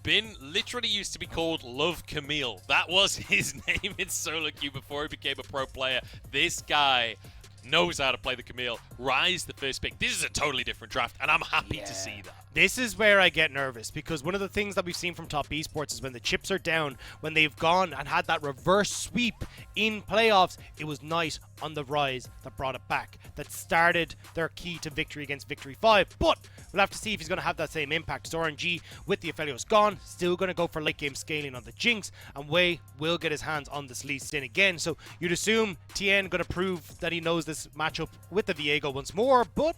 Bin literally used to be called Love Camille. That was his name in solo queue before he became a pro player. This guy knows how to play the Camille. Ryze the first pick. This is a totally different draft, and I'm happy to see that. This is where I get nervous, because one of the things that we've seen from top esports is when the chips are down, when they've gone and had that reverse sweep in playoffs, it was Knight on the Ryze that brought it back, that started their key to victory against Victory 5. But we'll have to see if he's going to have that same impact. So RNG, with the Aphelios gone, still going to go for late game scaling on the Jinx, and Way will get his hands on this Lee Sin again. So you'd assume Tian going to prove that he knows this matchup with the Viego once more, but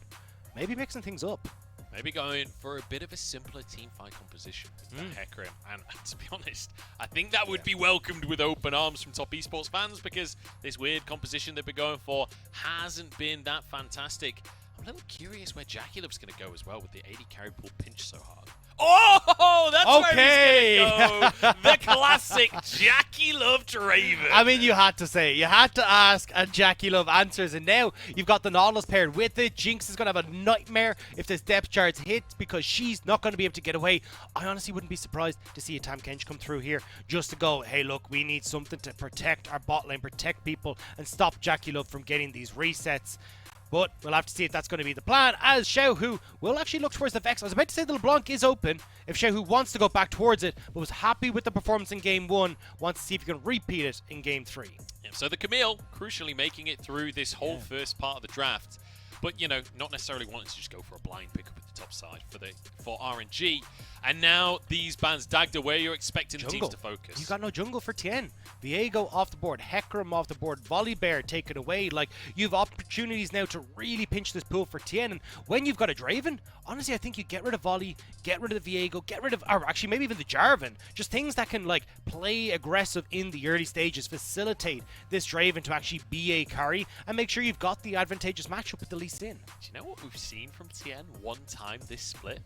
maybe mixing things up. Maybe going for a bit of a simpler teamfight composition with HEcarim. And to be honest, I think that would be welcomed with open arms from top esports fans, because this weird composition they've been going for hasn't been that fantastic. I'm a little curious where JackeyLove's going to go as well, with the ADC pool pinch so hard. Oh, that's where he's going to go. The classic JackeyLove Draven. I mean, you had to say it. You had to ask, and JackeyLove answers. And now you've got the Nautilus paired with it. Jinx is going to have a nightmare if this depth charge hits, because she's not going to be able to get away. I honestly wouldn't be surprised to see a Tam Kench come through here just to go, hey, look, we need something to protect our bot lane, protect people, and stop JackeyLove from getting these resets. But we'll have to see if that's going to be the plan, as Xiaohu will actually look towards the Vex. I was about to say the LeBlanc is open if Xiaohu wants to go back towards it, but was happy with the performance in Game 1, wants to see if he can repeat it in Game 3. Yeah, so the Camille, crucially making it through this whole first part of the draft, but, you know, not necessarily wanting to just go for a blind pickup at the top side for RNG. And now these bans, Dagda, where you're expecting the teams to focus. You got no jungle for Tian. Viego off the board, HEcarim off the board, Volibear taken away. Like, you've opportunities now to really pinch this pool for Tian. And when you've got a Draven, honestly, I think you get rid of Volley, get rid of the Viego, get rid of, or actually maybe even the Jarvan. Just things that can, like, play aggressive in the early stages, facilitate this Draven to actually be a carry, and make sure you've got the advantageous matchup with the Lee Sin. Do you know what we've seen from Tian one time this split?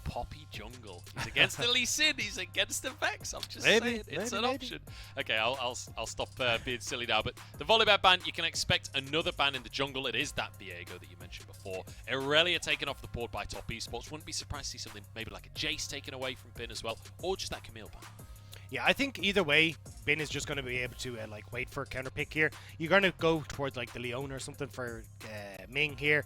Poppy jungle. He's against the Lee Sin. He's against the Vex. I'm just saying, it's an option. Okay, I'll stop being silly now. But the Volibear ban, you can expect another ban in the jungle. It is that Viego that you mentioned before. Irelia taken off the board by top esports. Wouldn't be surprised to see something maybe like a Jace taken away from Bin as well, or just that Camille ban. Yeah, I think either way, Bin is just going to be able to like wait for a counter pick here. You're going to go towards like the Leona or something for Ming here.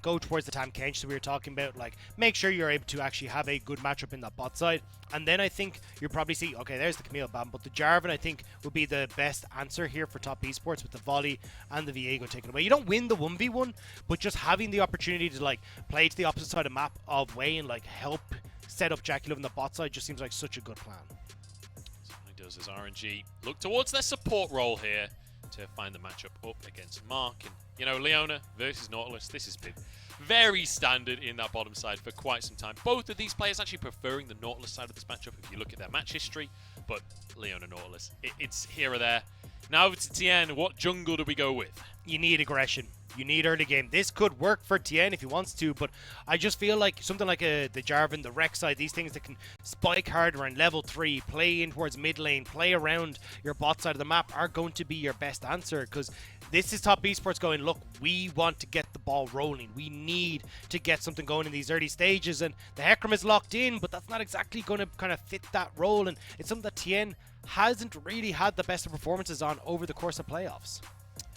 Go towards the Tam Kench that we were talking about. Like, make sure you're able to actually have a good matchup in that bot side. And then I think you'll probably see, okay, there's the Camille ban, but the Jarvan I think will be the best answer here for top esports, with the Volley and the Viego taken away. You don't win the 1v1, but just having the opportunity to like play to the opposite side of the map of Way and like help set up JackeyLove on the bot side just seems like such a good plan. Does as RNG look towards their support role here to find the matchup up against Mark. And, you know, Leona versus Nautilus, this has been very standard in that bottom side for quite some time. Both of these players actually preferring the Nautilus side of this matchup if you look at their match history, but Leona Nautilus, it's here or there. Now over to Tian, what jungle do we go with? You need aggression. You need early game. This could work for Tian if he wants to, but I just feel like something like the Jarvan, the Rex side, these things that can spike hard around level 3, play in towards mid lane, play around your bot side of the map are going to be your best answer, because this is top esports going, look, we want to get the ball rolling. We need to get something going in these early stages, and the HEcarim is locked in, but that's not exactly going to kind of fit that role, and it's something that Tian hasn't really had the best of performances on over the course of playoffs.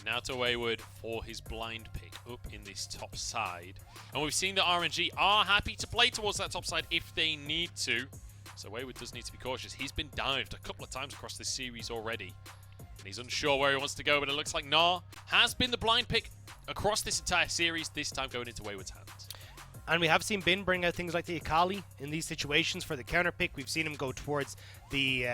Now to Wayward for his blind pick up in this top side. And we've seen that RNG are happy to play towards that top side if they need to. So Wayward does need to be cautious. He's been dived a couple of times across this series already. And he's unsure where he wants to go, but it looks like Gnar has been the blind pick across this entire series, this time going into Wayward's hands. And we have seen Bin bring out things like the Akali in these situations for the counter pick. We've seen him go towards the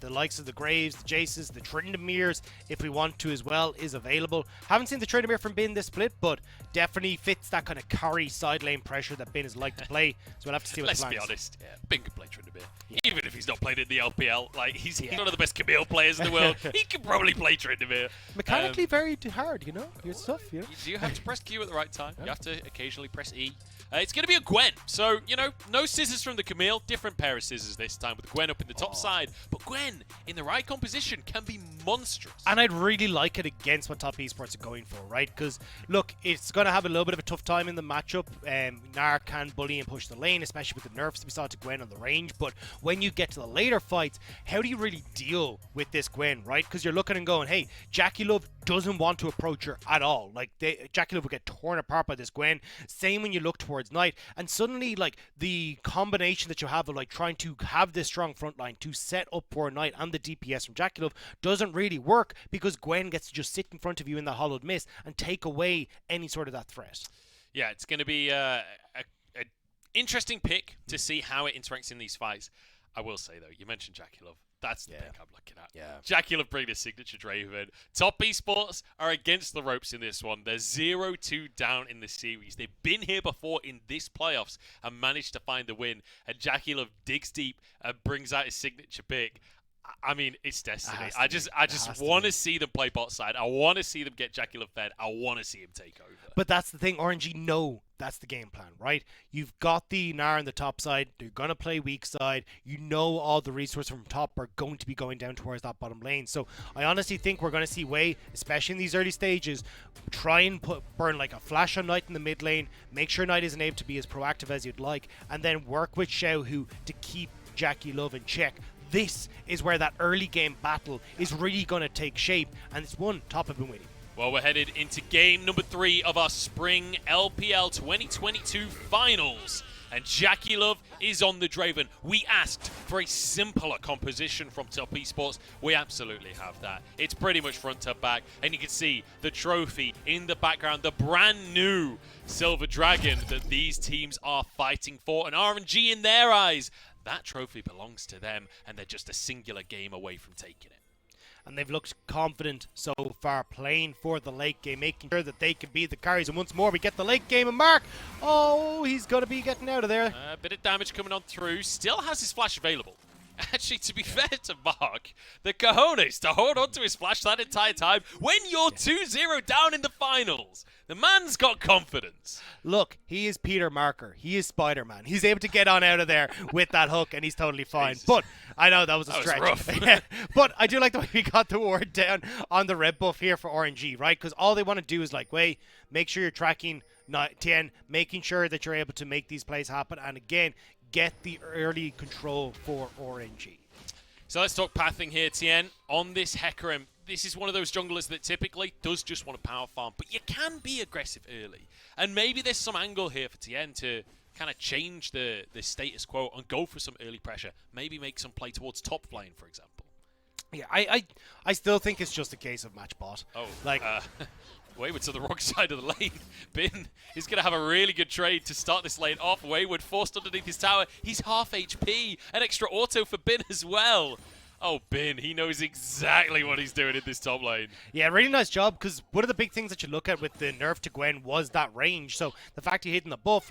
likes of the Graves, the Jaces, the Trindamirs, if we want to as well, is available. Haven't seen the Trindamir from Bin this split, but definitely fits that kind of carry side lane pressure that Bin is like to play. So we'll have to see what Let's be honest, Bin can play Trindamir. Yeah. Even if he's not played in the LPL, like he's one of the best Camille players in the world. He can probably play Trindamir. Mechanically very hard, you know? Your stuff, you know? You do have to press Q at the right time. You have to occasionally press E. It's going to be a Gwen. So, you know, no scissors from the Camille. Different pair of scissors this time with Gwen up in the top side. But Gwen, in the right composition, can be monstrous. And I'd really like it against what Top Esports are going for, right? Because, look, it's going to have a little bit of a tough time in the matchup. Gnar can bully and push the lane, especially with the nerfs we saw to Gwen on the range. But when you get to the later fights, how do you really deal with this Gwen, right? Because you're looking and going, hey, JackeyLove doesn't want to approach her at all. Like, JackeyLove will get torn apart by this Gwen. Same when you look towards Knight. And suddenly, like, the combination that you have of, like, trying to have this strong front line to set up for Knight and the DPS from JackeyLove doesn't really work because Gwen gets to just sit in front of you in the hollowed mist and take away any sort of that threat. Yeah, it's going to be an interesting pick to see how it interacts in these fights. I will say, though, you mentioned JackeyLove. That's the pick I'm looking at. Yeah. JackeyLove bring the signature Draven. Top Esports are against the ropes in this one. They're 0-2 down in the series. They've been here before in this playoffs and managed to find the win. And JackeyLove digs deep and brings out his signature pick. I mean, it's destiny. I just want to see them play bot side. I want to see them get JackeyLove fed. I want to see him take over. But that's the thing. RNG know that's the game plan, right? You've got the Gnar on the top side. They're going to play weak side. You know all the resources from top are going to be going down towards that bottom lane. So I honestly think we're going to see Way, especially in these early stages, try and burn like a flash on Knight in the mid lane, make sure Knight isn't able to be as proactive as you'd like, and then work with Xiaohu to keep JackeyLove in check. This is where that early game battle is really going to take shape, and it's one Top have been waiting. Well, we're headed into game number 3 of our spring LPL 2022 finals, and JackeyLove is on the Draven. We asked for a simpler composition from Top Esports. We absolutely have that. It's pretty much front to back, and you can see the trophy in the background, the brand new Silver Dragon that these teams are fighting for, and RNG in their eyes. That trophy belongs to them, and they're just a singular game away from taking it. And they've looked confident so far, playing for the late game, making sure that they can be the carries. And once more, we get the late game, and Mark, oh, he's going to be getting out of there. A bit of damage coming on through. Still has his flash available. Actually, to be fair to Mark, the cojones to hold on to his flash that entire time when you're 2-0 down in the finals. The man's got confidence. Look, he is Peter Marker. He is Spider-Man. He's able to get on out of there with that hook, and he's totally fine. Jesus. But I know that was a stretch. Was rough. But I do like the way we got the ward down on the red buff here for RNG, right? Because all they want to do is like, wait, make sure you're tracking Tian, making sure that you're able to make these plays happen, and again, get the early control for RNG. So let's talk pathing here, Tian. On this HEcarim, this is one of those junglers that typically does just want to power farm, but you can be aggressive early. And maybe there's some angle here for Tian to kind of change the status quo and go for some early pressure. Maybe make some play towards top lane, for example. Yeah, I still think it's just a case of match bot. Oh, like Wayward to the wrong side of the lane. Bin is going to have a really good trade to start this lane off. Wayward forced underneath his tower. He's half HP. An extra auto for Bin as well. Oh, Bin, he knows exactly what he's doing in this top lane. Yeah, really nice job, because one of the big things that you look at with the nerf to Gwen was that range. So the fact he hit in the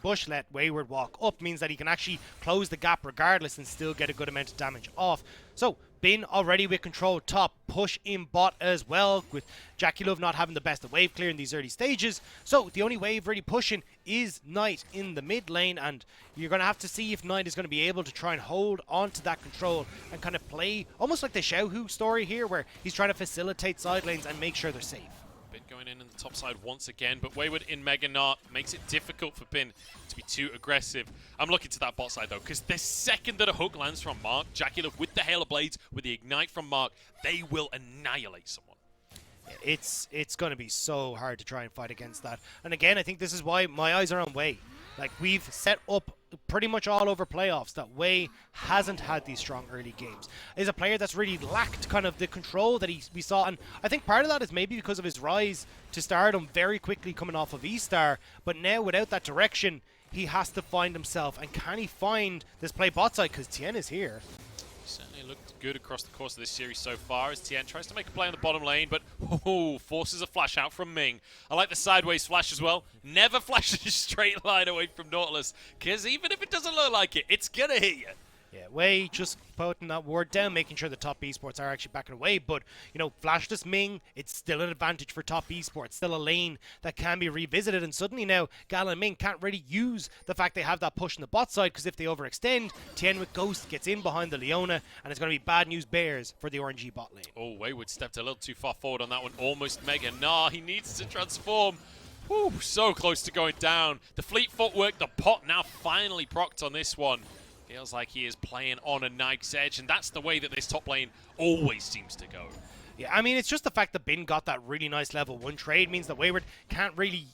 bush let Wayward walk up means that he can actually close the gap regardless and still get a good amount of damage off. So Bin already with control top, push in bot as well, with JackeyLove not having the best of wave clear in these early stages. So the only wave really pushing is Knight in the mid lane, and you're going to have to see if Knight is going to be able to try and hold on to that control and kind of play almost like the Xiaohu story here, where he's trying to facilitate side lanes and make sure they're safe. Bin going in the top side once again, but Wayward in Mega Gnar makes it difficult for Bin to be too aggressive. I'm looking to that bot side though, because the second that a hook lands from Mark, JackeyLove with the Hail of Blades, with the Ignite from Mark, they will annihilate someone. It's going to be so hard to try and fight against that. And again, I think this is why my eyes are on Way. Like, we've set up pretty much all over playoffs that Way hasn't had these strong early games. He's a player that's really lacked kind of the control that we saw, and I think part of that is maybe because of his rise to stardom very quickly coming off of E-Star, but now without that direction, he has to find himself. And can he find this play bot side? Because Tian is here. Certainly looked good across the course of this series so far as Tian tries to make a play on the bottom lane, but forces a flash out from Ming. I like the sideways flash as well. Never flashes a straight line away from Nautilus, because even if it doesn't look like it, it's going to hit you. Yeah, Way just putting that ward down, making sure the top esports are actually backing away. But, you know, flashless Ming, it's still an advantage for top esports. Still a lane that can be revisited. And suddenly now, Gala and Ming can't really use the fact they have that push on the bot side, because if they overextend, Tian with Ghost gets in behind the Leona, and it's going to be bad news bears for the RNG bot lane. Oh, Wayward stepped a little too far forward on that one. Almost mega. Gnar, he needs to transform. Whew, so close to going down. The fleet footwork, the pot now finally procced on this one. Feels like he is playing on a knife's edge, and that's the way that this top lane always seems to go. Yeah, I mean, it's just the fact that Bin got that really nice level 1 trade means that Wayward can't really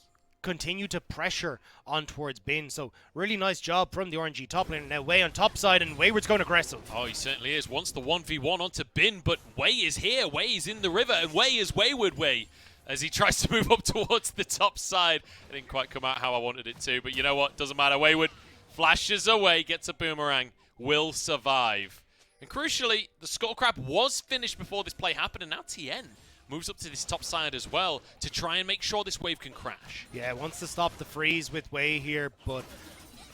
continue to pressure on towards Bin. So really nice job from the RNG top lane. Now Way on top side, and Wayward's going aggressive. Oh, he certainly is. Wants the 1v1 onto Bin, but Way is here. Way is in the river, and Way is Wayward Way as he tries to move up towards the top side. It didn't quite come out how I wanted it to, but you know what? Doesn't matter. Wayward flashes away, gets a boomerang, will survive. And crucially, the Skullcrab was finished before this play happened, and now Tian moves up to this top side as well to try and make sure this wave can crash. Yeah, wants to stop the freeze with Way here, but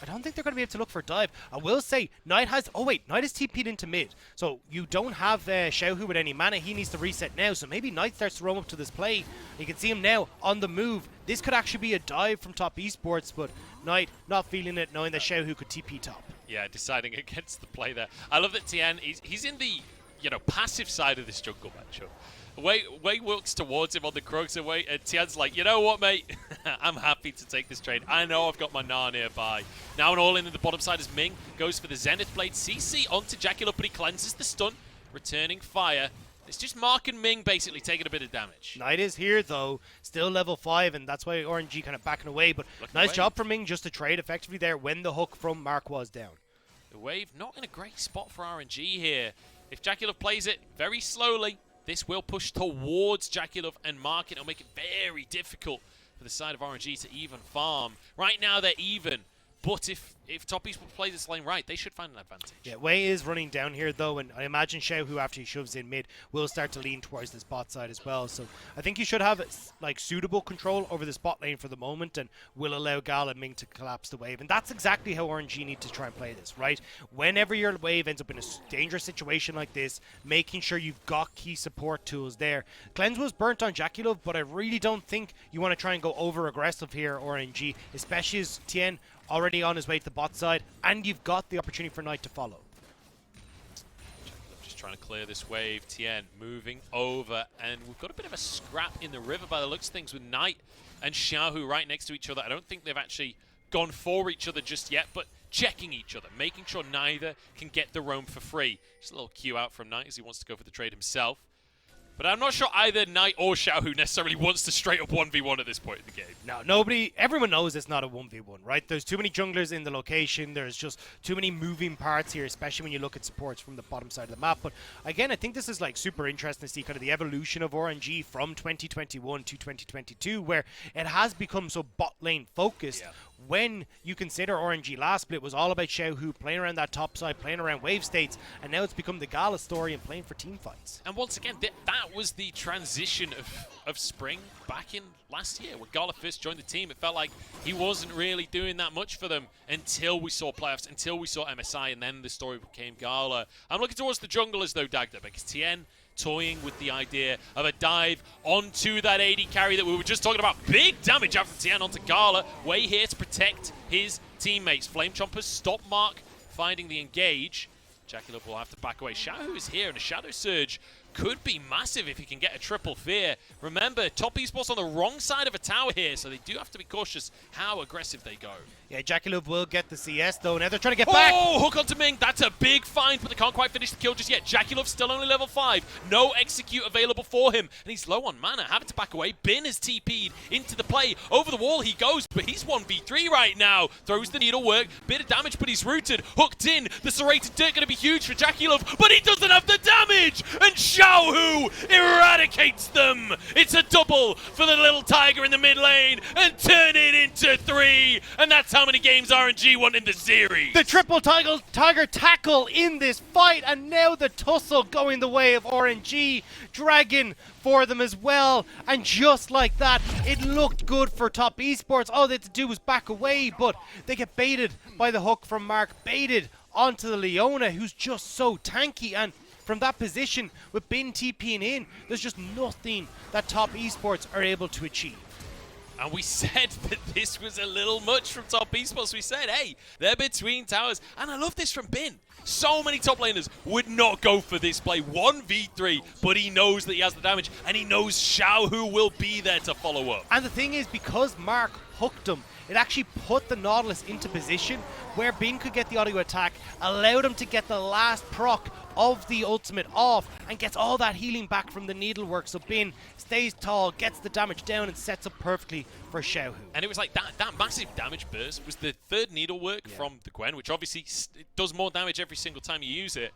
I don't think they're going to be able to look for a dive. I will say, Knight has... Oh, wait. Knight is TP'd into mid. So you don't have Xiaohu with any mana. He needs to reset now. So maybe Knight starts to roam up to this play. You can see him now on the move. This could actually be a dive from top esports, but Knight not feeling it, knowing that Xiaohu could TP top. Yeah, deciding against the play there. I love that Tian, he's in the, you know, passive side of this jungle matchup. Way walks towards him on the Krugs away, and Tian's like, you know what, mate? I'm happy to take this trade. I know I've got my Gnar nearby. Now an all-in the bottom side as Ming goes for the Zenith Blade. CC onto JackeyLove, but he cleanses the stun, returning fire. It's just Mark and Ming basically taking a bit of damage. Knight is here, though, still level 5, and that's why RNG kind of backing away. But nice job from Ming just to trade effectively there when the hook from Mark was down. The wave not in a great spot for RNG here. If JackeyLove plays it very slowly, this will push towards JackeyLove and Mark. It'll make it very difficult for the side of RNG to even farm. Right now, they're even. But if top esports play this lane right, they should find an advantage. Yeah, Way is running down here, though, and I imagine Xiaohu, after he shoves in mid, will start to lean towards this bot side as well. So I think you should have like suitable control over this bot lane for the moment, and will allow Gala and Ming to collapse the wave. And that's exactly how RNG need to try and play this, right? Whenever your wave ends up in a dangerous situation like this, making sure you've got key support tools there. Cleanse was burnt on JackeyLove, but I really don't think you want to try and go over-aggressive here, RNG, especially as Tian already on his way to the bot side, and you've got the opportunity for Knight to follow. Just trying to clear this wave. Tian moving over, and we've got a bit of a scrap in the river by the looks of things with Knight and Xiaohu right next to each other. I don't think they've actually gone for each other just yet, but checking each other, making sure neither can get the roam for free. Just a little cue out from Knight as he wants to go for the trade himself. But I'm not sure either Knight or Xiaohu necessarily wants to straight up 1v1 at this point in the game. No, everyone knows it's not a 1v1, right? There's too many junglers in the location. There's just too many moving parts here, especially when you look at supports from the bottom side of the map. But again, I think this is like super interesting to see kind of the evolution of RNG from 2021 to 2022, where it has become so bot lane focused. Yeah. When you consider RNG last split was all about Xiaohu playing around that top side, playing around wave states, and now it's become the Gala story and playing for team fights. And once again, that was the transition of spring back in last year. When Gala first joined the team, it felt like he wasn't really doing that much for them until we saw playoffs, until we saw MSI, and then the story became Gala. I'm looking towards the junglers though, Dagda, because Tian toying with the idea of a dive onto that AD carry that we were just talking about. Big damage out from Tian onto Gala. Way here to protect his teammates. Flame Chompers stop Mark finding the engage. JackeyLove will have to back away. Xiaohu is here, and a Shadow Surge could be massive if he can get a triple fear. Remember, top esports on the wrong side of a tower here, so they do have to be cautious how aggressive they go. Yeah, JackeyLove will get the CS, though. Now they're trying to get back. Oh, hook onto Ming. That's a big find, but they can't quite finish the kill just yet. JackeyLove still only level 5. No execute available for him, and he's low on mana. Having to back away. Bin is TP'd into the play. Over the wall he goes, but he's 1v3 right now. Throws the needlework. Bit of damage, but he's rooted. Hooked in. The serrated dirt going to be huge for JackeyLove, but he doesn't have the damage, and Xiaohu eradicates them. It's a double for the little tiger in the mid lane, and turn it into 3, and that's how many games RNG won in the series. The triple tiger tackle in this fight, and now the tussle going the way of RNG. Dragon for them as well, and just like that, it looked good for top esports. All they had to do was back away, but they get baited by the hook from Mark, baited onto the Leona, who's just so tanky. And from that position, with Bin TPing in, there's just nothing that Top Esports are able to achieve. And we said that this was a little much from Top Esports. We said, hey, they're between towers. And I love this from Bin. So many top laners would not go for this play. 1v3, but he knows that he has the damage, and he knows Xiaohu will be there to follow up. And the thing is, because Mark hooked him, it actually put the Nautilus into position where Bin could get the auto attack, allowed him to get the last proc of the ultimate off, and gets all that healing back from the needlework. So Bin stays tall, gets the damage down, and sets up perfectly for Xiaohu. And it was like that massive damage burst was the third needlework from the Gwen, which obviously does more damage every single time you use it.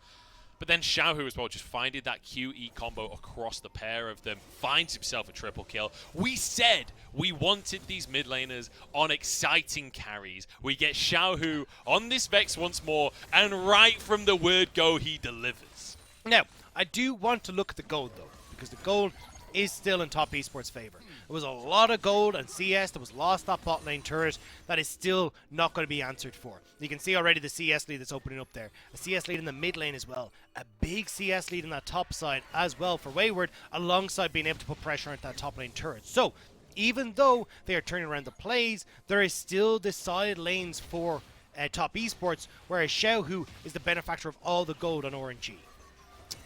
But then Xiaohu as well, just finding that QE combo across the pair of them, finds himself a triple kill. We said we wanted these mid laners on exciting carries. We get Xiaohu on this Vex once more, and right from the word go, he delivers. Now, I do want to look at the gold though, because the gold is still in Top Esports' favor. There was a lot of gold and CS that was lost that bot lane turret that is still not going to be answered for. You can see already the CS lead that's opening up there. A CS lead in the mid lane as well. A big CS lead in that top side as well for Wayward, alongside being able to put pressure on that top lane turret. So, even though they are turning around the plays, there is still the side lanes for Top Esports, whereas Xiaohu is the benefactor of all the gold on RNG.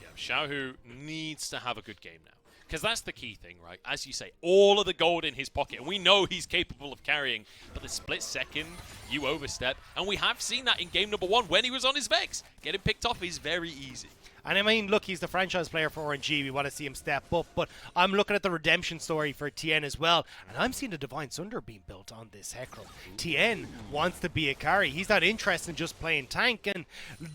Yeah, Xiaohu needs to have a good game now. Because that's the key thing, right? As you say, all of the gold in his pocket. And we know he's capable of carrying. But the split second, you overstep. And we have seen that in game number 1 when he was on his Vex. Getting picked off is very easy. And I mean, look, he's the franchise player for RNG. We want to see him step up. But I'm looking at the redemption story for Tian as well. And I'm seeing the Divine Sunder being built on this HEcarim. Tian wants to be a carry. He's not interested in just playing tank. And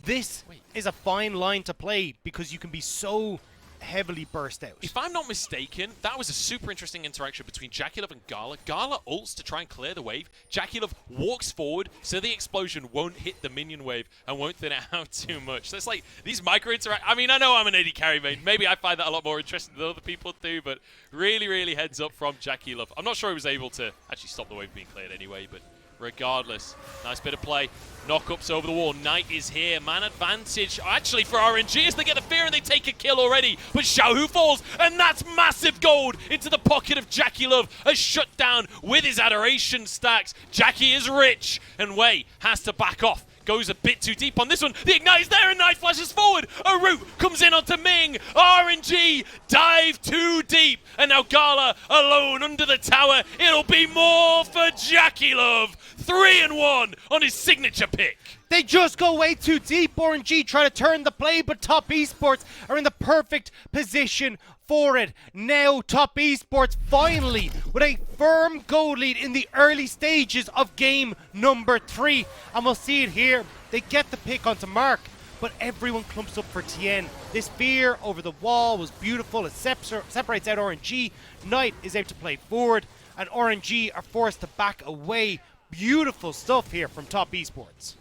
this is a fine line to play because you can be so heavily burst out. If I'm not mistaken, that was a super interesting interaction between JackeyLove and Gala. Gala ults to try and clear the wave. JackeyLove walks forward so the explosion won't hit the minion wave and won't thin it out too much. So it's like these micro interact. I mean, I know I'm an AD main. Maybe I find that a lot more interesting than other people do, but really, really heads up from JackeyLove. I'm not sure he was able to actually stop the wave being cleared anyway, but regardless, nice bit of play. Knockups over the wall. Knight is here. Man advantage actually for RNG as they get the fear and they take a kill already. But Xiaohu falls, and that's massive gold into the pocket of JackeyLove. A shutdown with his adoration stacks. Jackie is rich, and Wei has to back off. Goes a bit too deep on this one. The Ignite is there, and Knight flashes forward. A root comes in onto Ming. RNG dive too deep. And now Gala alone under the tower. It'll be more for JackeyLove. 3-1 on his signature pick. They just go way too deep. RNG try to turn the play, but Top Esports are in the perfect position for it. Now Top Esports finally with a firm goal lead in the early stages of game number 3. And we'll see it here. They get the pick onto Mark, but everyone clumps up for Tian. This fear over the wall was beautiful. It separates out RNG. Knight is able to play forward, and RNG are forced to back away. Beautiful stuff here from Top Esports.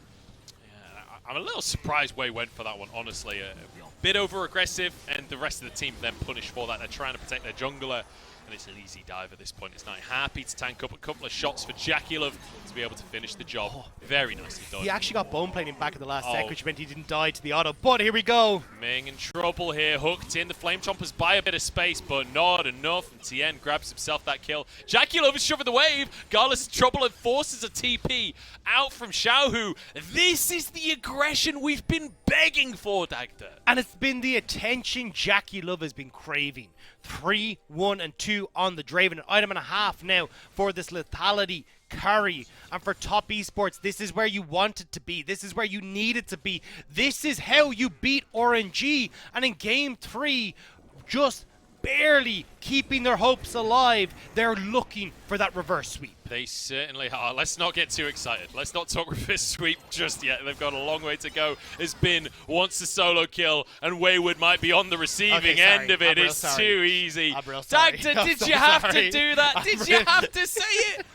I'm a little surprised Wei went for that one, honestly. A bit over-aggressive, and the rest of the team then punished for that. They're trying to protect their jungler, and it's an easy dive at this point. It's not happy to tank up a couple of shots for JackeyLove to be able to finish the job. Very nicely done. He actually got bone plating back in the last sec, which meant he didn't die to the auto. But here we go. Ming in trouble here, hooked in. The Flame Chompers buy a bit of space, but not enough. And Tian grabs himself that kill. JackeyLove is shoving the wave. Gala's in trouble and forces a TP out from Xiaohu. This is the aggression we've been begging for, Dagda. And it's been the attention JackeyLove has been craving. 3, 1, and 2 on the Draven. An item and a half now for this lethality carry. And for Top Esports, this is where you want it to be. This is where you need it to be. This is how you beat RNG. And in game 3, just barely keeping their hopes alive, they're looking for that reverse sweep. They certainly are. Let's not get too excited. Let's not talk reverse sweep just yet. They've got a long way to go. As Bin wants a solo kill, and Wayward might be on the receiving end of it. It's too easy. Dagda, did you have to do that? Did you have to say it?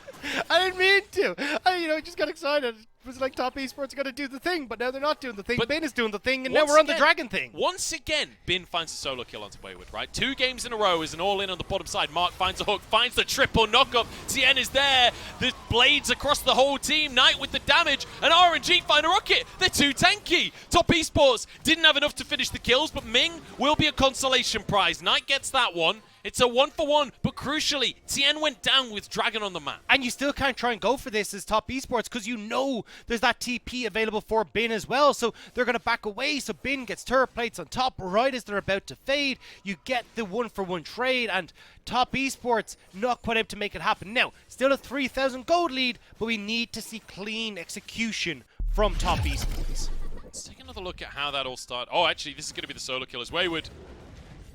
I didn't mean to. I just got excited. was like Top Esports are going to do the thing, but now they're not doing the thing. But Bin is doing the thing, and now we're on the Dragon thing. Once again, Bin finds a solo kill onto Wayward, right? 2 games in a row is an all-in on the bottom side. Mark finds a hook, finds the triple knock-up. Tian is there. The blades across the whole team. Knight with the damage, and RNG find a rocket. They're too tanky. Top Esports didn't have enough to finish the kills, but Ming will be a consolation prize. Knight gets that one. It's a 1-for-1, but crucially, Tian went down with Dragon on the map. And you still can't try and go for this as Top Esports because you know there's that TP available for Bin as well, so they're going to back away, so Bin gets turret plates on top right as they're about to fade. You get the 1-for-1 trade, and Top Esports not quite able to make it happen. Now, still a 3,000 gold lead, but we need to see clean execution from Top Esports. Let's take another look at how that all started. Oh, actually, this is going to be the solo kill as Wayward.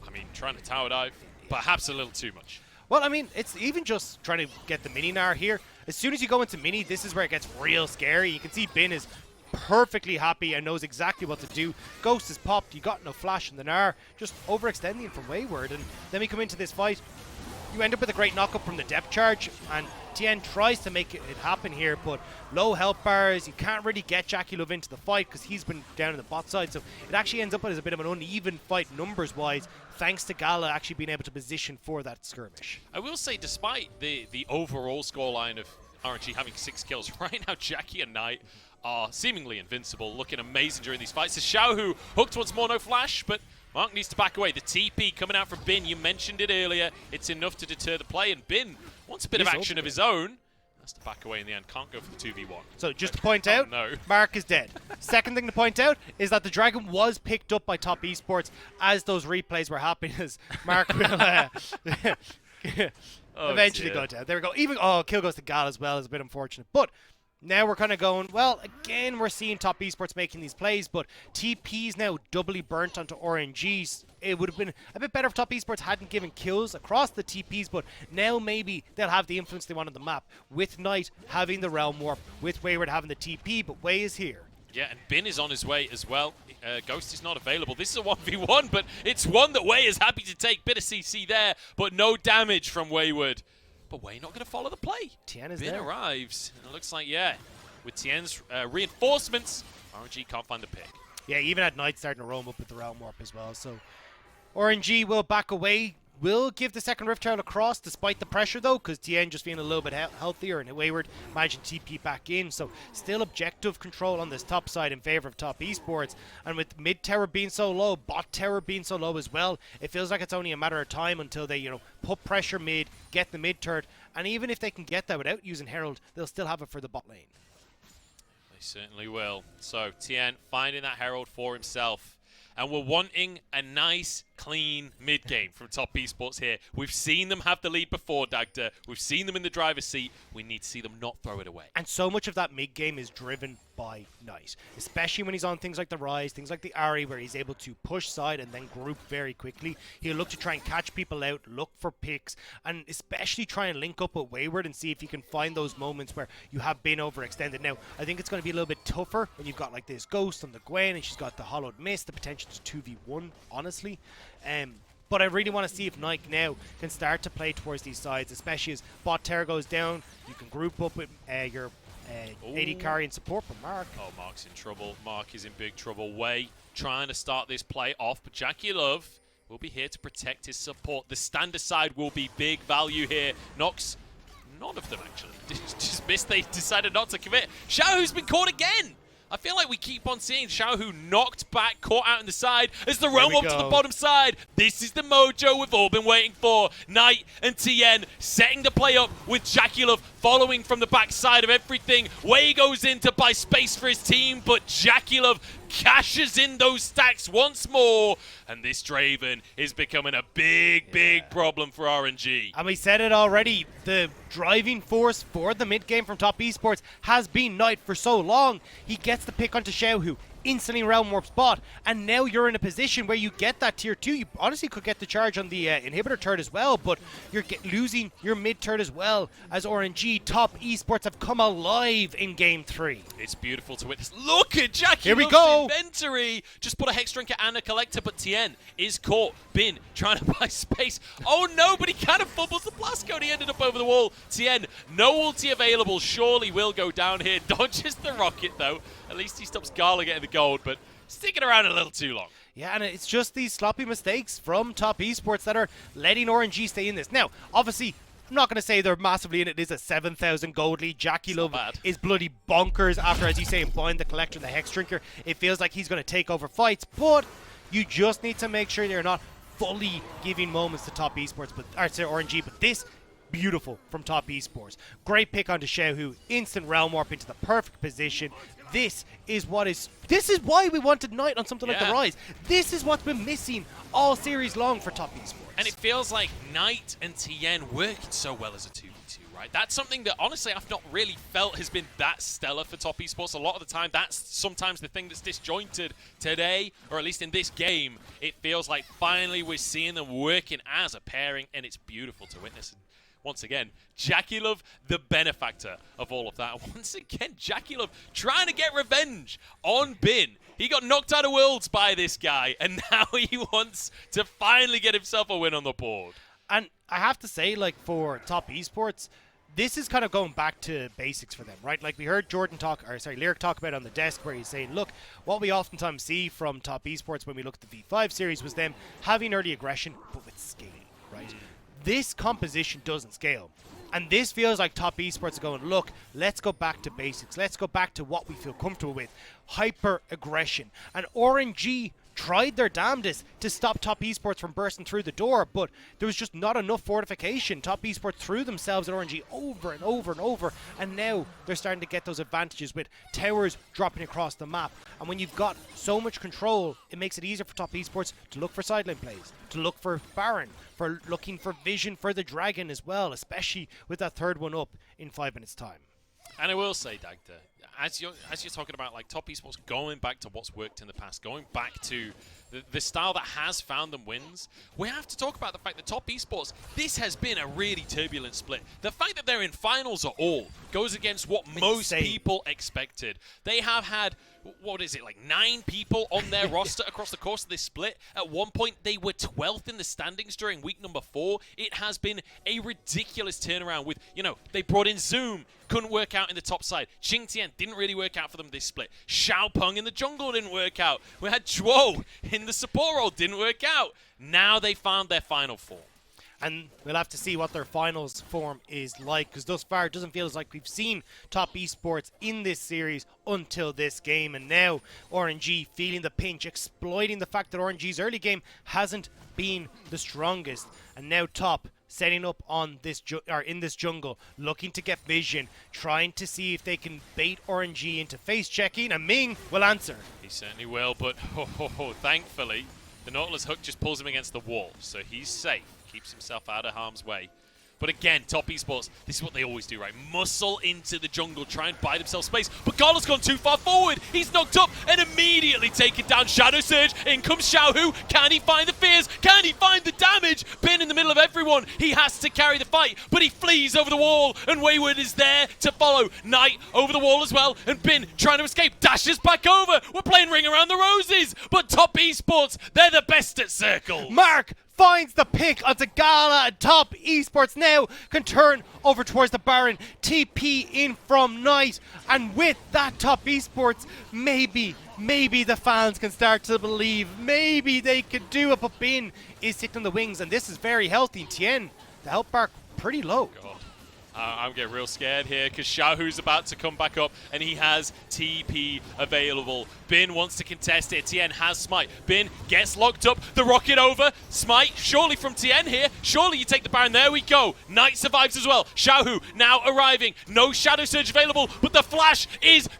I mean, trying to tower dive. Perhaps a little too much. Well, I mean, it's even just trying to get the mini Gnar here. As soon as you go into mini, this is where it gets real scary. You can see Bin is perfectly happy and knows exactly what to do. Ghost is popped. You got no flash in the Gnar. Just overextending from Wayward. And then we come into this fight. You end up with a great knockup from the depth charge, and Tian tries to make it happen here, but low health bars. You can't really get JackeyLove into the fight because he's been down in the bot side, so it actually ends up as a bit of an uneven fight numbers-wise, thanks to Gala actually being able to position for that skirmish. I will say, despite the overall scoreline of RNG having 6 kills, right now Jackie and Knight are seemingly invincible, looking amazing during these fights. So Xiaohu hooked once more, no flash, but Mark needs to back away. The TP coming out from Bin, you mentioned it earlier. It's enough to deter the play, and Bin wants a bit of action of his own. Has to back away in the end. Can't go for the 2v1. So just to point out, no. Mark is dead. Second thing to point out is that the Dragon was picked up by Top Esports as those replays were happening, as Mark will eventually go down. There we go. Even kill goes to Gala as well. Is a bit unfortunate, but now we're kind of going, well, again, we're seeing Top Esports making these plays, but TP's now doubly burnt onto RNGs. It would have been a bit better if Top Esports hadn't given kills across the TPs, but now maybe they'll have the influence they want on the map. With Knight having the Realm Warp, with Wayward having the TP, but Way is here. Yeah, and Bin is on his way as well. Ghost is not available. This is a 1v1, but it's one that Way is happy to take. Bit of CC there, but no damage from Wayward. But Way not going to follow the play. Tian is Bin there. arrives, and it looks like, yeah, with Tian's reinforcements, RNG can't find the pick. Yeah, even at Knight starting to roam up with the Realm Warp as well. So RNG will back away. Will give the second Rift Herald across despite the pressure though, because Tian just feeling a little bit healthier, and Wayward managing TP back in. So still objective control on this top side in favor of Top Esports. And with mid tower being so low, bot tower being so low as well, it feels like it's only a matter of time until they, put pressure mid, get the mid turret, and even if they can get that without using Herald, they'll still have it for the bot lane. They certainly will. So Tian finding that Herald for himself. And we're wanting a nice, clean mid-game from Top Esports here. We've seen them have the lead before, Dagda. We've seen them in the driver's seat. We need to see them not throw it away. And so much of that mid-game is driven by Knight, especially when he's on things like the Ryze, things like the Ari, where he's able to push side and then group very quickly. He'll look to try and catch people out, look for picks, and especially try and link up with Wayward and see if you can find those moments where you have been overextended. Now, I think it's going to be a little bit tougher when you've got like this Ghost on the Gwen, and she's got the Hollowed Mist, the potential to 2v1, honestly. But I really want to see if Nike now can start to play towards these sides, especially as bot Terra goes down. You can group up with your HEcarim support from Mark. Oh, Mark's in trouble. Mark is in big trouble. Way trying to start this play off, but JackeyLove will be here to protect his support. The standard side will be big value here. Nox, none of them actually. Just missed. They decided not to commit. Xiaohu's been caught again. I feel like we keep on seeing Xiaohu knocked back, caught out in the side as the realm up to the bottom side. This is the mojo we've all been waiting for. Knight and Tian setting the play up with JackeyLove following from the backside of everything. Way goes in to buy space for his team, but JackeyLove cashes in those stacks once more. And this Draven is becoming a big problem for RNG. And we said it already, the driving force for the mid game from Top Esports has been Knight for so long. He gets the pick onto Xiaohu, instantly round warp spot, and now you're in a position where you get that tier 2. You honestly could get the charge on the inhibitor turret as well, but you're losing your mid turret as well, as RNG Top Esports have come alive in game 3. It's beautiful to witness. Look at JackeyLove's Here we go. inventory. Just put a Hex Drinker and a Collector, but Tian is caught. Bin trying to buy space. Oh no, but he kind of fumbles the blast code. He ended up over the wall. Tian, no ulti available. Surely will go down here. Dodges the rocket though. At least he stops Gala getting the gold, but sticking around a little too long. Yeah, and it's just these sloppy mistakes from Top Esports that are letting RNG stay in this. Now, obviously, I'm not going to say they're massively in it. It is a 7,000 gold lead. JackeyLove is bloody bonkers after, as you say, buying the Collector and the Hex Drinker. It feels like he's going to take over fights, but you just need to make sure they're not fully giving moments to Top Esports, or to RNG. But this, beautiful from Top Esports. Great pick onto Xiaohu. Instant realm warp into the perfect position. This is why we wanted Knight on something like the Ryze. This is what's been missing all series long for Top Esports. And it feels like Knight and Tian working so well as a 2v2, right? That's something that, honestly, I've not really felt has been that stellar for Top Esports. A lot of the time, that's sometimes the thing that's disjointed today, or at least in this game. It feels like finally we're seeing them working as a pairing, and it's beautiful to witness. And once again, JackeyLove, the benefactor of all of that. Once again, JackeyLove trying to get revenge on Bin. He got knocked out of Worlds by this guy, and now he wants to finally get himself a win on the board. And I have to say, like, for Top Esports, this is kind of going back to basics for them, right? Like we heard Lyric talk about on the desk, where he's saying, look, what we oftentimes see from Top Esports when we look at the V5 series was them having early aggression, but with scaling, right? This composition doesn't scale. And this feels like Top Esports are going, look, let's go back to basics. Let's go back to what we feel comfortable with. Hyper aggression. And RNG tried their damnedest to stop Top Esports from bursting through the door, but there was just not enough fortification. Top Esports threw themselves at RNG over and over and over, and now they're starting to get those advantages with towers dropping across the map. And when you've got so much control, it makes it easier for Top Esports to look for sideline plays, to look for Baron, for looking for vision for the Dragon as well, especially with that third one up in 5 minutes time. And I will say, Dagda, as you're talking about like Top Esports going back to what's worked in the past, going back to the style that has found them wins, we have to talk about the fact that Top Esports, this has been a really turbulent split. The fact that they're in finals at all goes against what most people expected. They have had, what is it, like 9 people on their roster across the course of this split. At one point, they were 12th in the standings during week number 4. It has been a ridiculous turnaround with, you know, they brought in Zoom, couldn't work out in the top side. Tian didn't really work out for them this split. Xiaohu in the jungle didn't work out. We had Zhuo in the support role, didn't work out. Now they found their final form. And we'll have to see what their finals form is like, because thus far it doesn't feel as like we've seen Top Esports in this series until this game. And now RNG feeling the pinch, exploiting the fact that RNG's early game hasn't been the strongest. And now Top setting up on this in this jungle, looking to get vision, trying to see if they can bait RNG into face checking, and Ming will answer. He certainly will, but thankfully the Nautilus hook just pulls him against the wall, so he's safe. Keeps himself out of harm's way. But again, Top Esports, this is what they always do, right? Muscle into the jungle, try and buy themselves space. But Gala's gone too far forward. He's knocked up and immediately taken down. Shadow Surge, in comes Xiaohu. Can he find the fears? Can he find the damage? Bin in the middle of everyone. He has to carry the fight, but he flees over the wall, and Wayward is there to follow. Knight over the wall as well, and Bin trying to escape, dashes back over. We're playing Ring Around the Roses, but Top Esports, they're the best at circles. Mark finds the pick onto Gala, and Top Esports now can turn over towards the Baron. TP in from Knight, and with that Top Esports, maybe the fans can start to believe. Maybe they could do it, but Bin is sitting on the wings, and this is very healthy. Tian, the health bar pretty low. God. I'm getting real scared here because Xiaohu's about to come back up and he has TP available. Bin wants to contest it. Tian has Smite. Bin gets locked up. The rocket over. Smite surely from Tian here. Surely you take the Baron. There we go. Knight survives as well. Xiaohu now arriving. No Shadow Surge available, but the flash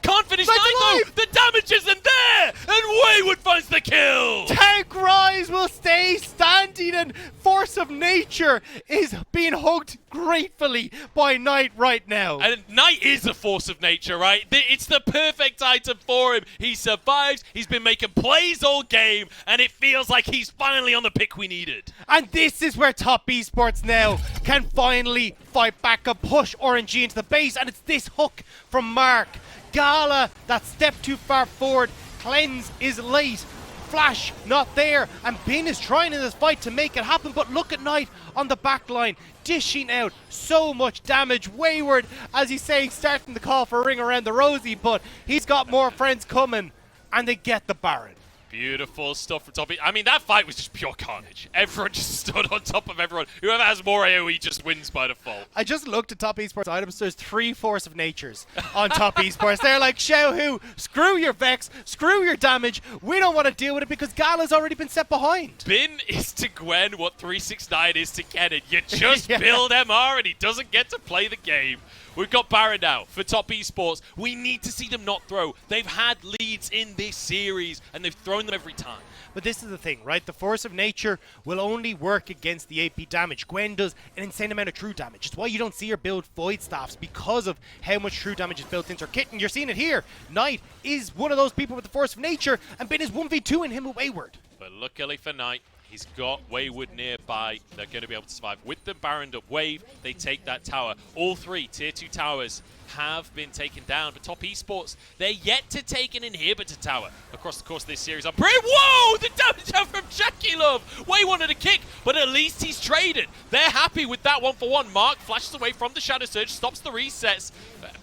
can't finish Knight though. The damage isn't there, and Wayward finds the kill. Tank Ryze guys will stay standing, and force of nature is being hugged gratefully by Knight right now. And Knight is a force of nature, right? It's the perfect item for him. He survives, he's been making plays all game, and it feels like he's finally on the pick we needed. And this is where Top Esports now can finally fight back and push RNG into the base, and it's this hook from Mark. Gala, that step too far forward. Cleanse is late. Flash not there, and Bin is trying in this fight to make it happen, but look at Knight on the back line, dishing out so much damage. Wayward, as he's saying, starting the call for a ring around the rosy, but he's got more friends coming, and they get the Baron. Beautiful stuff from Top. I mean, that fight was just pure carnage. Everyone just stood on top of everyone. Whoever has more AoE just wins by default. I just looked at Top Esports items. There's 3 Force of Natures on Top Esports. They're like, Xiaohu, screw your Vex, screw your damage. We don't want to deal with it because Gala's already been set behind. Bin is to Gwen what 369 is to Kennen. You just Yeah. build MR and he doesn't get to play the game. We've got Baron now for Top Esports. We need to see them not throw. They've had leads in this series, and they've thrown them every time. But this is the thing, right? The Force of Nature will only work against the AP damage. Gwen does an insane amount of true damage. It's why you don't see her build Void Staffs, because of how much true damage is built into her kit. And you're seeing it here. Knight is one of those people with the Force of Nature, and Bin is 1v2 in him with Wayward. But luckily for Knight, he's got Wayward nearby. They're going to be able to survive. With the Baron up wave, they take that tower. All 3 tier 2 towers have been taken down. But Top Esports, they're yet to take an inhibitor tower across the course of this series. Whoa! The damage out from JackeyLove! Way wanted a kick, but at least he's traded. They're happy with that 1-for-1. Mark flashes away from the Shadow Surge, stops the resets,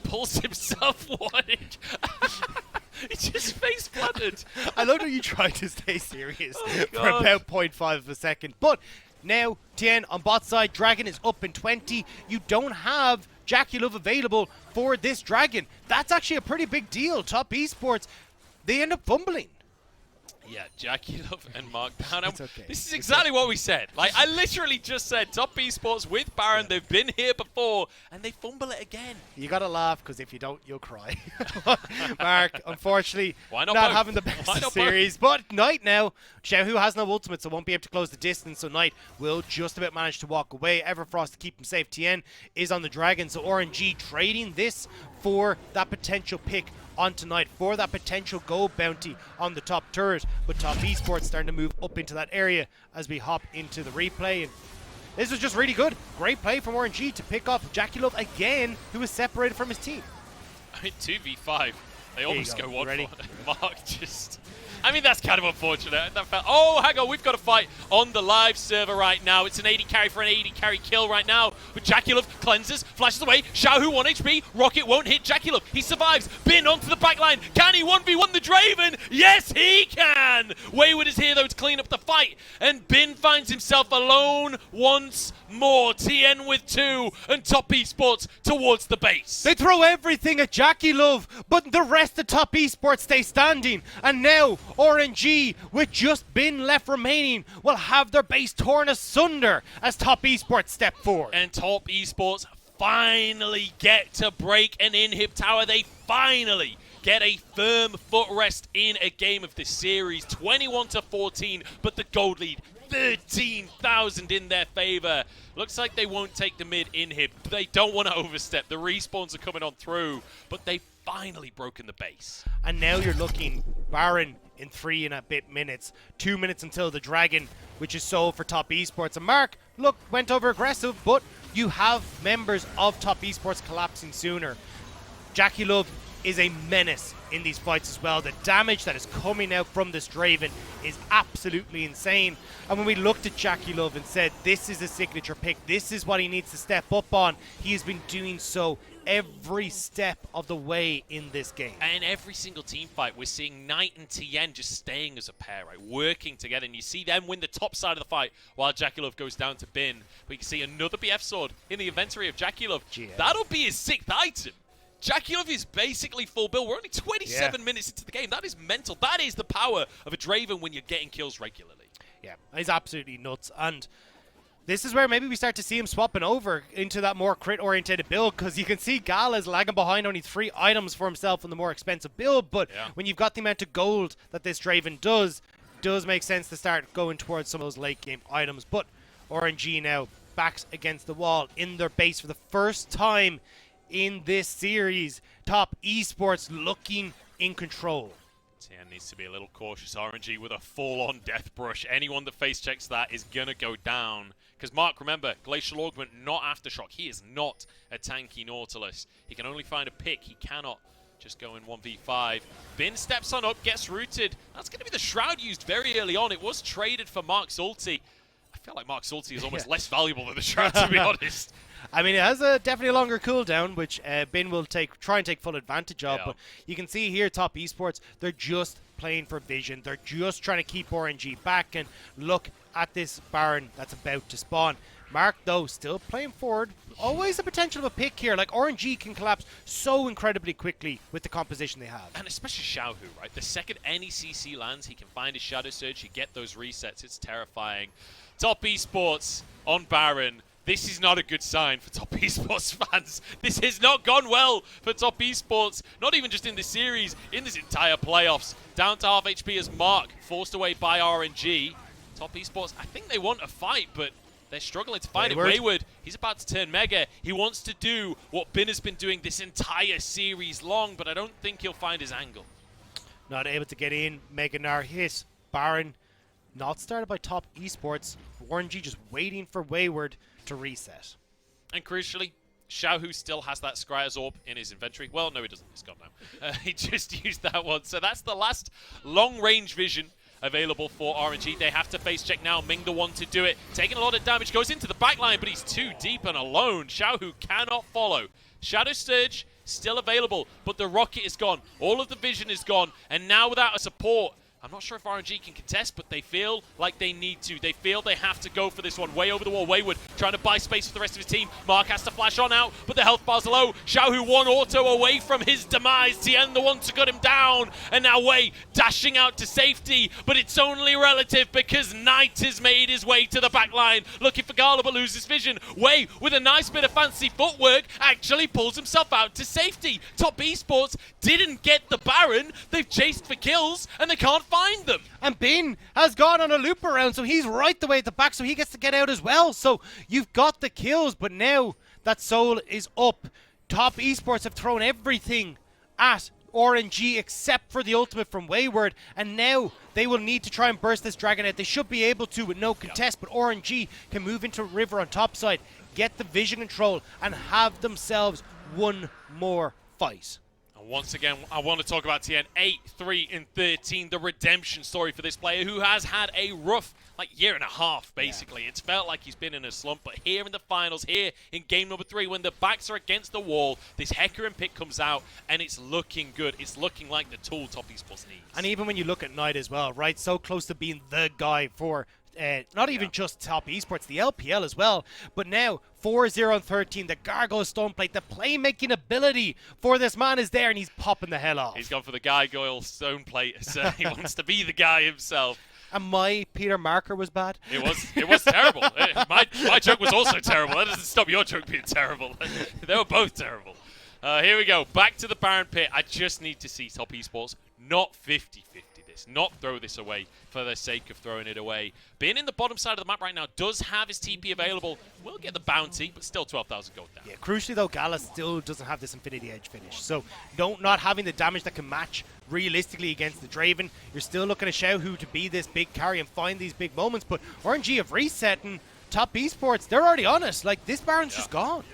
pulls himself one. He just face planted. I love how you tried to stay serious for God. about 0.5 of a second. But now, Tian on bot side, Dragon is up in 20. You don't have JackeyLove available for this Dragon. That's actually a pretty big deal. Top Esports, they end up fumbling. Yeah, JackeyLove and Mark down. It's okay. This is exactly what we said. Like, I literally just said Top Esports with Baron. They've been here before, and they fumble it again. You gotta laugh, because if you don't, you'll cry. Mark, unfortunately, Why not not both? having the best Why of not series. But Knight now, Xiaohu has no ultimate, so won't be able to close the distance. So Knight will just about manage to walk away. Everfrost to keep him safe. Tian is on the Dragon, so RNG trading this for that potential pick on tonight, for that potential gold bounty on the top turret. But Top Esports starting to move up into that area as we hop into the replay. And this was just really good. Great play from RNG to pick off JackeyLove again, who was separated from his team. I mean, 2v5. They almost go one Ready? for Mark just... I mean, that's kind of unfortunate. Oh, hang on. We've got a fight on the live server right now. It's an AD carry for an AD carry kill right now. But JackeyLove cleanses, flashes away. Xiaohu 1 HP. Rocket won't hit JackeyLove. He survives. Bin onto the back line. Can he 1v1 the Draven? Yes, he can. Wayward is here, though, to clean up the fight. And Bin finds himself alone once more. Tian with 2 and Top Esports towards the base. They throw everything at JackeyLove, but the rest of Top Esports stay standing. And now RNG, with just Bin left remaining, will have their base torn asunder as Top Esports step forward. And Top Esports finally get to break an inhib tower. They finally get a firm footrest in a game of this series. 21-14, but the gold lead 13,000 in their favor. Looks like they won't take the mid inhib. They don't want to overstep. The respawns are coming on through, but they've finally broken the base. And now you're looking Baron in 3 and a bit minutes. 2 minutes until the Dragon, which is sold for Top Esports. And Mark, look, went over aggressive, but you have members of Top Esports collapsing sooner. JackeyLove is a menace in these fights as well. The damage that is coming out from this Draven is absolutely insane. And when we looked at JackeyLove and said, this is a signature pick, this is what he needs to step up on, he has been doing so every step of the way in this game. And every single team fight, we're seeing Knight and Tian just staying as a pair, right? Working together. And you see them win the top side of the fight while JackeyLove goes down to Bin. But you can see another BF sword in the inventory of JackeyLove. That'll be his 6th item. JackeyLove is basically full build. We're only 27 minutes into the game. That is mental. That is the power of a Draven when you're getting kills regularly. Yeah, he's absolutely nuts. And this is where maybe we start to see him swapping over into that more crit-oriented build, because you can see Gala's lagging behind only 3 items for himself in the more expensive build, but when you've got the amount of gold that this Draven does does make sense to start going towards some of those late game items. But RNG now backs against the wall in their base for the first time in this series. Top Esports looking in control. Tian needs to be a little cautious. RNG with a full-on death brush. Anyone that face checks that is going to go down. Because Mark, remember, Glacial Augment, not Aftershock. He is not a tanky Nautilus. He can only find a pick. He cannot just go in 1v5. Bin steps on up, gets rooted. That's going to be the Shroud used very early on. It was traded for Mark's ulti. I feel like Mark's ulti is almost less valuable than the Shroud, to be honest. I mean, it has a definitely a longer cooldown, which Bin will try and take full advantage of. But you can see here, Top Esports, they're just playing for vision. They're just trying to keep RNG back and look at this Baron that's about to spawn. Mark, though, still playing forward. Always the potential of a pick here. Like, RNG can collapse so incredibly quickly with the composition they have. And especially Xiaohu, right? The second any CC lands, he can find his Shadow Surge, he get those resets. It's terrifying. Top Esports on Baron. This is not a good sign for Top Esports fans. This has not gone well for Top Esports. Not even just in this series, in this entire playoffs. Down to half HP as Mark, forced away by RNG. Top Esports, I think they want a fight, but they're struggling to find it. Wayward, he's about to turn Mega. He wants to do what Bin has been doing this entire series long, but I don't think he'll find his angle. Not able to get in. Mega Gnar hit. Baron not started by Top Esports. RNG just waiting for Wayward to reset. And crucially, Xiaohu still has that Scryer's Orb in his inventory. Well, no, he doesn't. It's gone now. He just used that one. So that's the last long-range vision available for RNG. They have to face check now. Ming the one to do it. Taking a lot of damage. Goes into the backline, but he's too deep and alone. Xiaohu cannot follow. Shadow Surge still available, but the rocket is gone. All of the vision is gone. And now without a support, I'm not sure if RNG can contest, but they feel like they need to. They feel they have to go for this one. Way over the wall. Wayward trying to buy space for the rest of his team. Mark has to flash on out, but the health bar's low. Xiaohu one auto away from his demise. Tian the one to cut him down. And now Way dashing out to safety, but it's only relative because Knight has made his way to the back line. Looking for Gala, but loses vision. Way, with a nice bit of fancy footwork, actually pulls himself out to safety. Top Esports didn't get the Baron. They've chased for kills, and they can't find them. And Bin has gone on a loop around, so he's right the way at the back, so he gets to get out as well. So you've got the kills, but now that soul is up. Top Esports have thrown everything at RNG except for the ultimate from Wayward, and now they will need to try and burst this dragon out. They should be able to with no contest, but RNG can move into River on top side, get the vision control, and have themselves one more fight. Once again, I want to talk about Tian. 8-3-13, the redemption story for this player who has had a rough year and a half, basically. It's felt like he's been in a slump, but here in the finals, here in game number 3, when the backs are against the wall, this HEcarim pick comes out, and it's looking good. It's looking like the tool Top Esports needs. And even when you look at Knight as well, right, so close to being the guy for not even just Top Esports, the LPL as well. But now, 4-0-13, the Gargoyle Stoneplate, the playmaking ability for this man is there, and he's popping the hell off. He's gone for the Gargoyle Stoneplate, so he wants to be the guy himself. And my Peter Marker was bad. It was terrible. My joke was also terrible. That doesn't stop your joke being terrible. They were both terrible. Here we go. Back to the Baron Pit. I just need to see Top Esports not 50-50 this. Not throw this away for the sake of throwing it away. Being in the bottom side of the map right now does have his TP available. Will get the bounty, but still 12,000 gold down. Yeah, crucially though, Gala still doesn't have this Infinity Edge finish. So not having the damage that can match realistically against the Draven, you're still looking at Xiaohu to be this big carry and find these big moments. But RNG have reset, and Top Esports, they're already on us. Like, this Baron's just gone.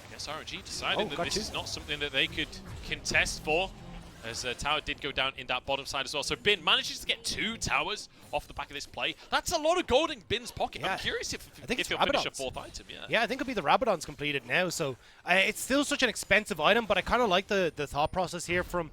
I guess RNG decided that this is not something that they could contest for, as tower did go down in that bottom side as well. So Bin manages to get 2 towers off the back of this play. That's a lot of gold in Bin's pocket. Yeah. I'm curious if he'll finish a 4th item. Yeah, I think it'll be the Rabadon's completed now. So it's still such an expensive item, but I kind of like the thought process here from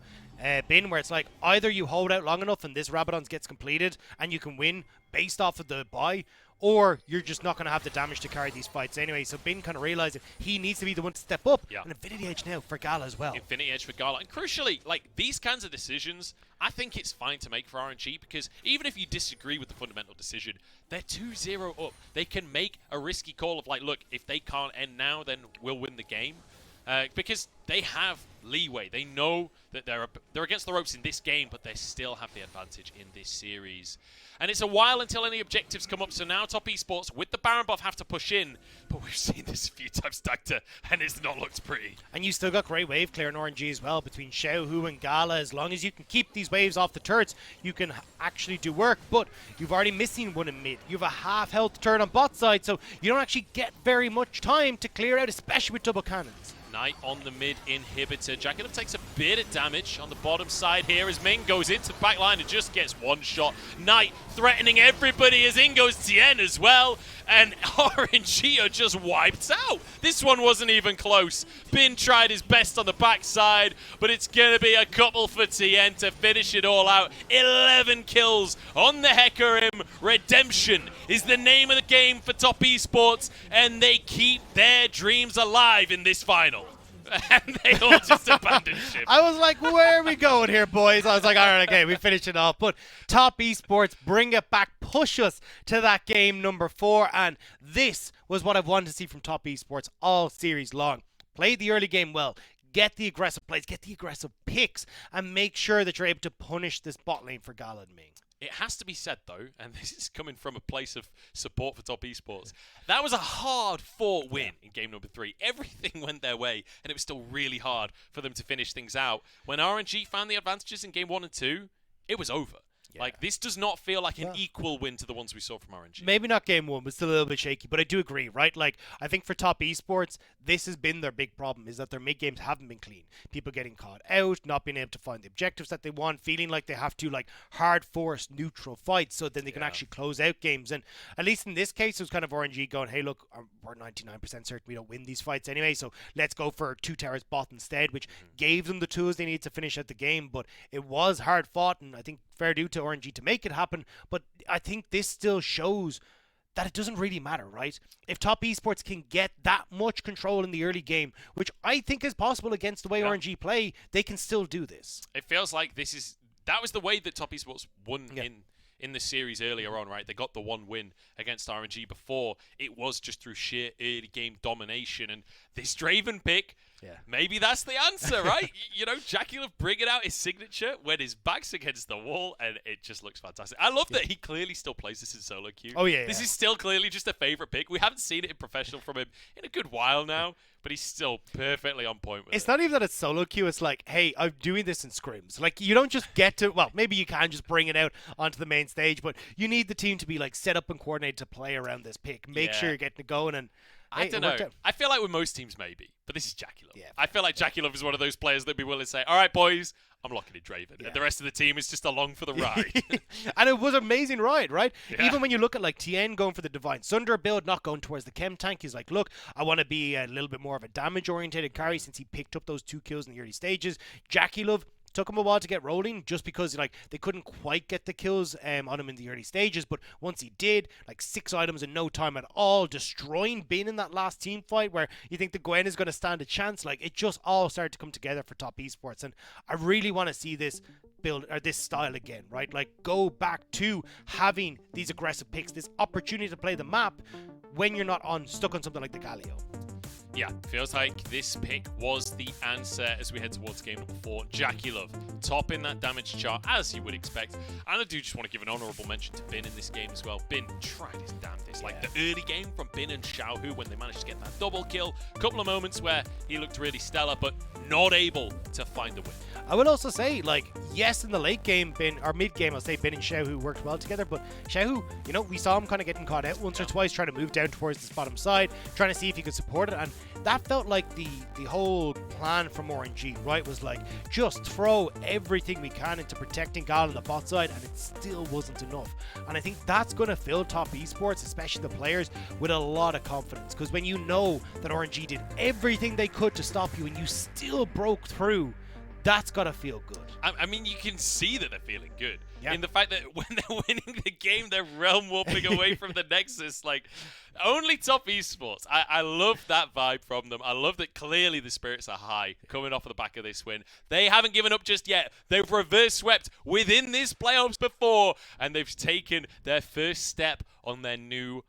Bin, where it's like either you hold out long enough and this Rabadon's gets completed and you can win based off of the buy, or you're just not going to have the damage to carry these fights anyway. So Bin kind of realizing he needs to be the one to step up. Yeah. And Infinity Edge now for Gala as well. Infinity Edge for Gala. And crucially, these kinds of decisions, I think it's fine to make for RNG, because even if you disagree with the fundamental decision, they're 2-0 up. They can make a risky call of look, if they can't end now, then we'll win the game. because they have leeway. They know that they're against the ropes in this game, but they still have the advantage in this series. And it's a while until any objectives come up, so now Top Esports, with the Baron buff, have to push in. But we've seen this a few times, Dagda, and it's not looked pretty. And you still got great wave clear in RNG as well between Xiaohu and Gala. As long as you can keep these waves off the turrets, you can actually do work. But you've already missing one in mid. You have a half health turret on bot side, so you don't actually get very much time to clear out, especially with double cannons. Knight on the mid inhibitor. JackeyLove takes a bit of damage on the bottom side here as Ming goes into the back line and just gets one shot. Knight threatening everybody as in goes Tian as well. And RNG are just wiped out. This one wasn't even close. Bin tried his best on the backside, but it's going to be a couple for Tian to finish it all out. 11 kills on the HEcarim. Redemption is the name of the game for Top Esports, and they keep their dreams alive in this final. And they all just abandoned ship. I was like, where are we going here, boys? I was like, all right, okay, we finished it off. But Top Esports, bring it back, push us to that game number 4. And this was what I've wanted to see from Top Esports all series long. Play the early game well. Get the aggressive plays, get the aggressive picks, and make sure that you're able to punish this bot lane for Gala and Ming. It has to be said, though, and this is coming from a place of support for Top Esports, that was a hard-fought win in game number 3. Everything went their way, and it was still really hard for them to finish things out. When RNG found the advantages in game 1 and 2, it was over. Yeah. Like, this does not feel like an equal win to the ones we saw from RNG. Maybe not game 1, but still a little bit shaky. But I do agree, right? Like, I think for Top Esports, this has been their big problem, is that their mid-games haven't been clean. People getting caught out, not being able to find the objectives that they want, feeling like they have to, like, hard-force neutral fights so then they can actually close out games. And at least in this case, it was kind of RNG going, hey, look, we're 99% certain we don't win these fights anyway, so let's go for 2 towers bot instead, which gave them the tools they needed to finish out the game. But it was hard-fought, and I think fair due to RNG to make it happen, but I think this still shows that it doesn't really matter, right? If Top Esports can get that much control in the early game, which I think is possible against the way RNG play, they can still do this. It feels like that was the way that Top Esports won in the series earlier on, right? They got the one win against RNG before. It was just through sheer early game domination, and this Draven pick, maybe that's the answer, right? You know, JackeyLove bringing out his signature when his back's against the wall, and it just looks fantastic. I love that he clearly still plays this in solo queue. Oh, yeah. This is still clearly just a favorite pick. We haven't seen it in professional from him in a good while now, but he's still perfectly on point with it. It's not even that it's solo queue. It's like, hey, I'm doing this in scrims. Like, you don't just get to, well, maybe you can just bring it out onto the main stage, but you need the team to be, like, set up and coordinated to play around this pick. Make sure you're getting it going, and I don't know. I feel like with most teams, maybe. But this is JackeyLove. Yeah. I feel like JackeyLove is one of those players that be willing to say, all right, boys, I'm locking in Draven. And the rest of the team is just along for the ride. And it was an amazing ride, right? Yeah. Even when you look at, like, Tian going for the Divine Sunder build, not going towards the Chem tank. He's like, look, I want to be a little bit more of a damage-oriented carry since he picked up those 2 kills in the early stages. JackeyLove took him a while to get rolling just because like they couldn't quite get the kills on him in the early stages, but once he did, like 6 items in no time at all, destroying Bin in that last team fight where you think the Gwen is going to stand a chance. Like, it just all started to come together for Top Esports, and I really want to see this build or this style again, right? Like, go back to having these aggressive picks, this opportunity to play the map when you're not stuck on something like the Galio. Yeah, feels like this pick was the answer as we head towards game number 4. JackeyLove topping that damage chart as you would expect. And I do just want to give an honourable mention to Bin in this game as well. Bin tried his damnedest. Like the early game from Bin and Xiaohu when they managed to get that double kill. A couple of moments where he looked really stellar, but not able to find the win. I will also say, like, yes, in the late game, or mid game, I'll say Bin and Xiaohu worked well together, but Xiaohu, you know, we saw him kind of getting caught out once or twice, trying to move down towards this bottom side, trying to see if he could support it, and that felt like the whole plan from RNG, right? Was like, just throw everything we can into protecting Gala on the bot side, and it still wasn't enough. And I think that's going to fill Top Esports, especially the players, with a lot of confidence, because when you know that RNG did everything they could to stop you and you still broke through, that's got to feel good. I mean, you can see that they're feeling good. Yeah. In the fact that when they're winning the game, they're realm warping away from the Nexus. Like, only Top Esports. I love that vibe from them. I love that clearly the spirits are high coming off of the back of this win. They haven't given up just yet. They've reverse swept within this playoffs before, and they've taken their first step on their new